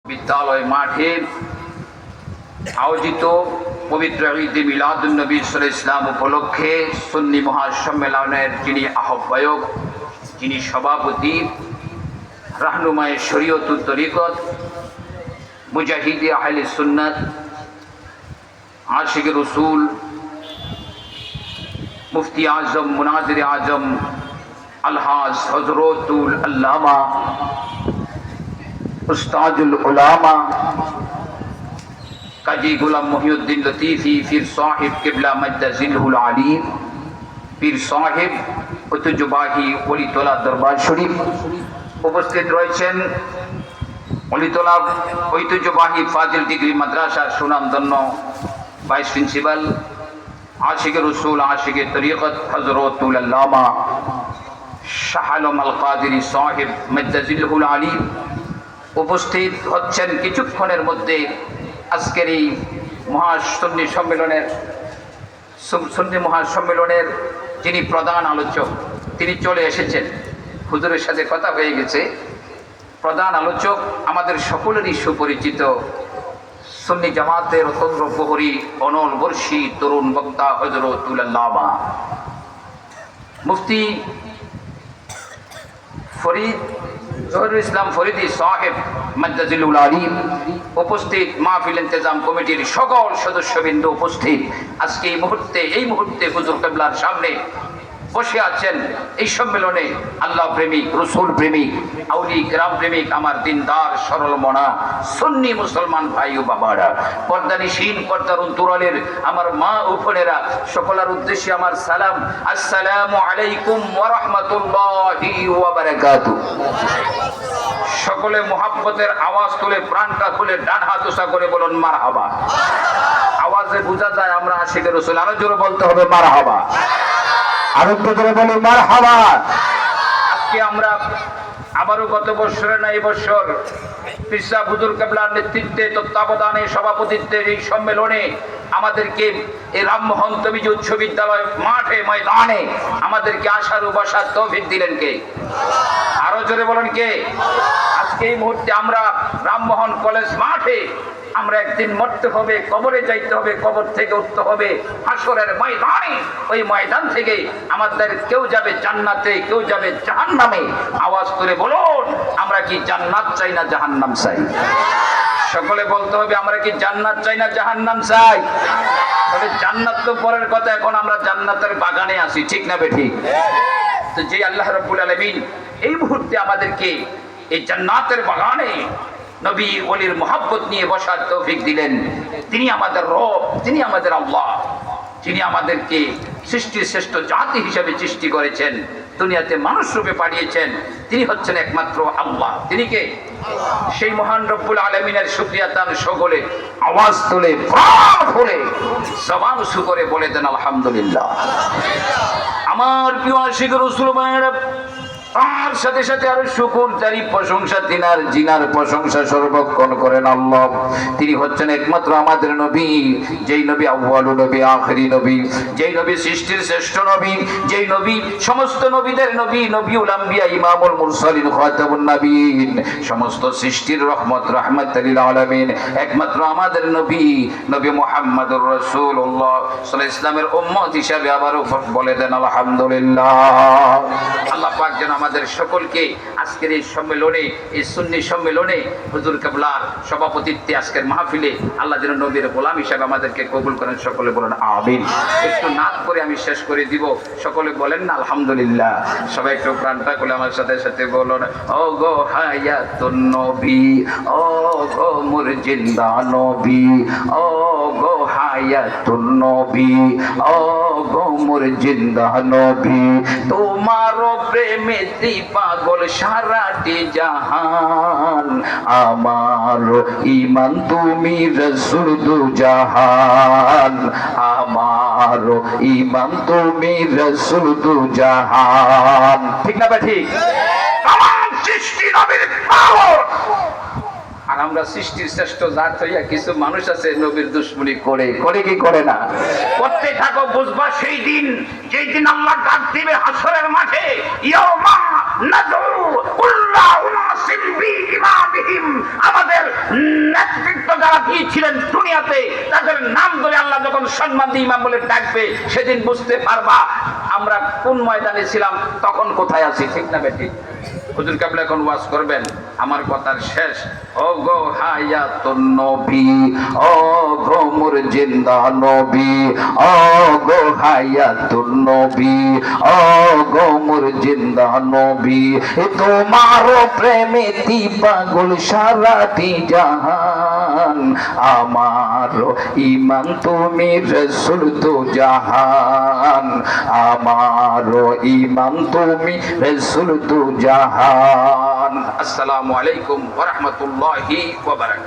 বিদ্যালয় মাঠে আয়োজিত পবিত্র ঈদে মিলাদুন নবী সাল্লাল্লাহু আলাইহি ওয়াসাল্লাম উপলক্ষে সুন্নি মহাসম্মেলনের যিনি আহ্বায়ক, যিনি সভাপতি, রাহনুমায়ে শরীয়তুত তরিকত, মুজাহিদে আহলে সুন্নাত, আশিক রসুল, মুফতি আজম, মুনাজির আজম আলহাজ হযরতুল আল্লামা উস্তাদুল উলামা কাজী গোলাম মহিউদ্দিন লতিফি পীর সাহেব কিবলা মাদ্দাজিলহুল আলিম, পীর সাহেব ঐতিহ্যবাহী ওলিতলা দরবার শরীফ, উপস্থিত রয়েছেন ওলিতলা ঐতিহ্যবাহী ফাজিল ডিগ্রি মাদ্রাসার সুনামধন্য ভাইস প্রিন্সিপাল, আশিকে রসুল, আশিকে তরিকত হযরতুল আল্লামা শাহ আলম আল কাদেরী সাহেব মাদ্দাজিলহুল আলিম। উপস্থিত হচ্ছেন কিছুক্ষণের মধ্যে আজকের এই সুন্নি মহাসম্মেলনের যিনি প্রধান আলোচক, তিনি চলে এসেছেন। হুজুরের সাথে কথা হয়ে গেছে। প্রধান আলোচক আমাদের সকলেরই সুপরিচিত সুন্নি জামাতের অতন্দ্র প্রহরী, অনল বর্ষী তরুণ বক্তা হযরতুল আল্লামা মুফতি ফরিদ জহুরুল ইসলাম ফরিদি সাহেব মাদ্দাজিলহুল আলিম। উপস্থিত মাহফিল ইন্তেজাম কমিটির সকল সদস্যবৃন্দ উপস্থিত। আজকে এই মুহূর্তে হুজুর কিবলার সামনে বসে আছেন এই সম্মেলনে আল্লাহ প্রেমিক, রসুল প্রেমিক, আউলি গ্রাম প্রেমিক, আমার দিনদার সরল মনা সুন্নি মুসলমান ভাই ও বাবারা, পর্দানিশীন, পর্দার অন্তরালের আমার মা ও বোনেরা, সকলের উদ্দেশ্যে আমার সালাম। আসসালামু আলাইকুম ওয়া রাহমাতুল্লাহি ওয়া বারাকাতুহু। সকলে মোহাব্বতের আওয়াজ তুলে, প্রাণটা খুলে, ডান হাত উঁচা করে বলুন মারহাবা। আওয়াজে বোঝা যায় আমরা আশিকে রসুল। আরো জোরে বলতে হবে মারহাবা। আরো জোরে বলি মারহাবা। আজকে আমরা আবারও গত বছরে না এই বছর পীর সাহেব হুজুর কিবলার নেতৃত্বে, তত্ত্বাবধানে, সভাপতিত্বের এই সম্মেলনে আমাদেরকে এই রামমোহন তমিজি উচ্চ বিদ্যালয় মাঠে ময়দানে আমাদেরকে আসার ও বসার তৌফিক দিলেন কে? আরো জোরে বলেন কে? আজকে এই মুহূর্তে আমরা রামমোহন কলেজ মাঠে আমরা একদিন মরতে হবে, কবরে যাইতে হবে, কবর থেকে উঠতে হবে হাসরের ময়দানে। ওই ময়দান থেকে আমাদের কেউ যাবে জান্নাতে, কেউ যাবে জাহান্নামে। আওয়াজ করে বলুন, আমরা কি জান্নাত চাই না জাহান্নাম চাই? সকলে বলতে হবে, আমরা কি জান্নাত চাই না জাহান্নাম চাই? তবে জান্নাত তো পরের কথা, এখন আমরা জান্নাতের বাগানে আছি, ঠিক না বেঠিক? তো যে আল্লাহ রাব্বুল আলামিন এই মুহূর্তে আমাদেরকে এই জান্নাতের বাগানে নবী ওলির মোহাব্বত নিয়ে বসার তৌফিক দিলেন, তিনি আমাদের রব, তিনি আমাদের আল্লাহ, যিনি আমাদেরকে সৃষ্টির শ্রেষ্ঠ জাতি হিসেবে সৃষ্টি করেছেন, দুনিয়াতে মানুষ রূপে পাঠিয়েছেন, তিনি হচ্ছেন একমাত্র আল্লাহ। তিনি কে? সেই মহান রব্বুল আলামিনের শুকরিয়া দান সকলে আওয়াজ তুলে, প্রাণ খুলে, জবান উঁচু করে বলে দেন আলহামদুলিল্লাহ। আমার প্রিয় আশিক রাসূল ভাইরা, তার সাথে সাথে আরো শুকর, তারিফ, প্রশংসা তিনার, জিনার প্রশংসা সর্বক্ষণ করেন আল্লাহ। তিনি হচ্ছেন একমাত্র আমাদের নবী, যেই নবী আউয়ালু নবী, আখিরি নবী, যেই নবী সৃষ্টির শ্রেষ্ঠ নবী, যেই নবী সমস্ত নবীদের নবী, নবিউল আম্বিয়া, ইমামুল মুরসালিন, খাতামুন নবীন, সমস্ত সৃষ্টির রহমত, রাহমাতুল লিল আলামিন, একমাত্র আমাদের নবী, নবী মুহাম্মদুর রাসূলুল্লাহ সাল্লাল্লাহু আলাইহি ওয়াসাল্লামের উম্মত হিসাবে আবারও বলে দেন আলহামদুলিল্লাহ। আল্লাহ পাক যেন আমাদের সকলকে আজকের এই সম্মেলনে, এই সুন্নি সম্মেলনে হুজুর কিবলার সভাপতিত্বে আজকের মাহফিলে আল্লাহ যেন নবীর গোলাম হিসেবে আমাদেরকে কবুল করেন। সকলে বলেন আমিন। একটু নাত করে আমি শেষ করে দিব, সকলে বলেন না আলহামদুলিল্লাহ। সবাই একটু প্রাণটা খুলে আমার সাথে সাথে বলুন, ও গো হায়াতুন নবী, ও গো মোর জিন্দা নবী, ও গো হায়াতুন নবী, ও গো মোর জিন্দা নবী, তোমার প্রেমে পাগল সারাটি জাহান, আমার ঈমান তুমি রাসূল দু জাহান, আমার ঈমান তুমি রাসূল দু জাহান। ঠিক না ভাই? ঠিক। তামাম সৃষ্টি নবীর পাগল, আর আমরা সৃষ্টির শ্রেষ্ঠ জাত হইয়া কিছু মানুষ আছে নবীর দুশমনি করে কি করে না? করতে থাকো, বুঝবা সেই দিন, যেই দিন আল্লাহ ডাক দিবে হাসরের মাঠে, ইয়াউমা নাদউ কুল্লা উনাস ফাসিম বিইমামিহিম, আমাদের নেতৃত্ব যারা দিয়েছিলেন দুনিয়াতে তাদের নাম ধরে আল্লাহ যখন সম্মান দিয়ে ইমাম বলে ডাকবে সেদিন বুঝতে পারবা আমরা কোন ময়দানে ছিলাম, তখন কোথায় আছি। ঠিক না বেটি? হুজুর কেবলা এখন ওয়াজ করবেন, আমার কথার শেষ। ও গো হায়াতুন নবী, ও গো মোর জিন্দা নবী, ও গো হায়াতুন নবী, ও গো মোর জিন্দা নবী, তোমার প্রেমেতি পাগল সারাটি জাহান, আমার ইমান তুমি রাসূল দু জাহান, আমার ইমান তুমি রাসূল দু জাহান। আসসালামু আলাইকুম ওয়া রাহমাতুল্লাহি ওয়া বারাকাতুহু।